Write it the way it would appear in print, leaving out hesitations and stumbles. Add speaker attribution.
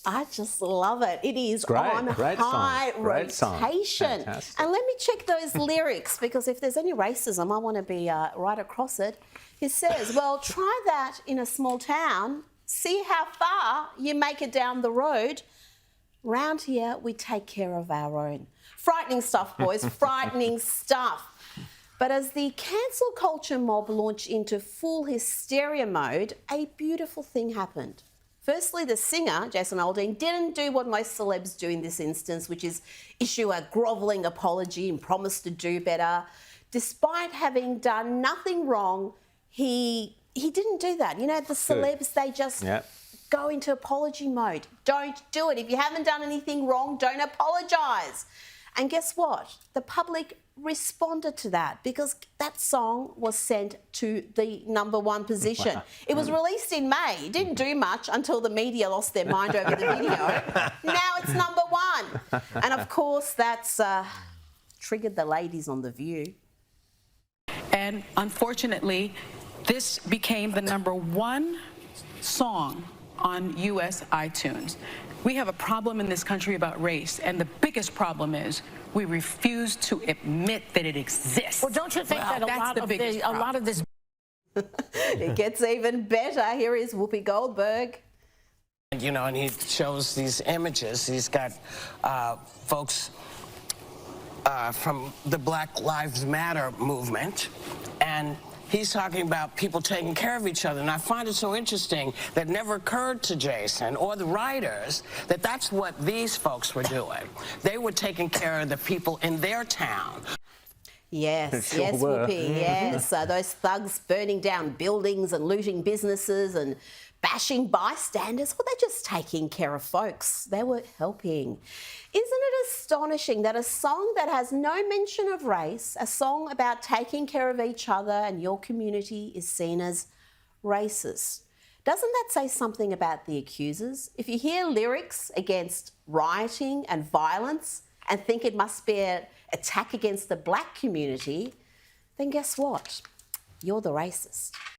Speaker 1: I just love it. It is
Speaker 2: Great,
Speaker 1: on
Speaker 2: great
Speaker 1: high
Speaker 2: song. Great song.
Speaker 1: rotation.
Speaker 2: Fantastic.
Speaker 1: And let me check those lyrics, because if there's any racism, I want to be right across it. He says, well, try that in a small town. See how far you make it down the road. Round here, we take care of our own. Frightening stuff, boys, frightening stuff. But as the cancel culture mob launched into full hysteria mode, a beautiful thing happened. Firstly, the singer, Jason Aldean, didn't do what most celebs do in this instance, which is issue a grovelling apology and promise to do better. Despite having done nothing wrong, he didn't do that. You know, the celebs, they just go into apology mode. Don't do it. If you haven't done anything wrong, don't apologise. And guess what? The public responded to that, because that song was sent to the #1 position. Wow. It was released in May. It didn't do much until the media lost their mind over the video. Now it's #1. And of course, that's triggered the ladies on The View.
Speaker 3: And unfortunately, this became the #1 song on US iTunes. We have a problem in this country about race, and the biggest problem is we refuse to admit that it exists.
Speaker 4: Well, don't you think that a lot of this...
Speaker 1: It gets even better. Here is Whoopi Goldberg.
Speaker 5: You know, and he shows these images. He's got folks from the Black Lives Matter movement, and he's talking about people taking care of each other. And I find it so interesting that it never occurred to Jason or the writers that that's what these folks were doing. They were taking care of the people in their town.
Speaker 1: Yes,
Speaker 2: sure
Speaker 1: yes,
Speaker 2: were.
Speaker 1: Whoopi, yes. Those thugs burning down buildings and looting businesses and bashing bystanders, well, they're just taking care of folks. They were helping. Isn't it astonishing that a song that has no mention of race, a song about taking care of each other and your community, is seen as racist? Doesn't that say something about the accusers? If you hear lyrics against rioting and violence and think it must be an attack against the black community, then guess what? You're the racist.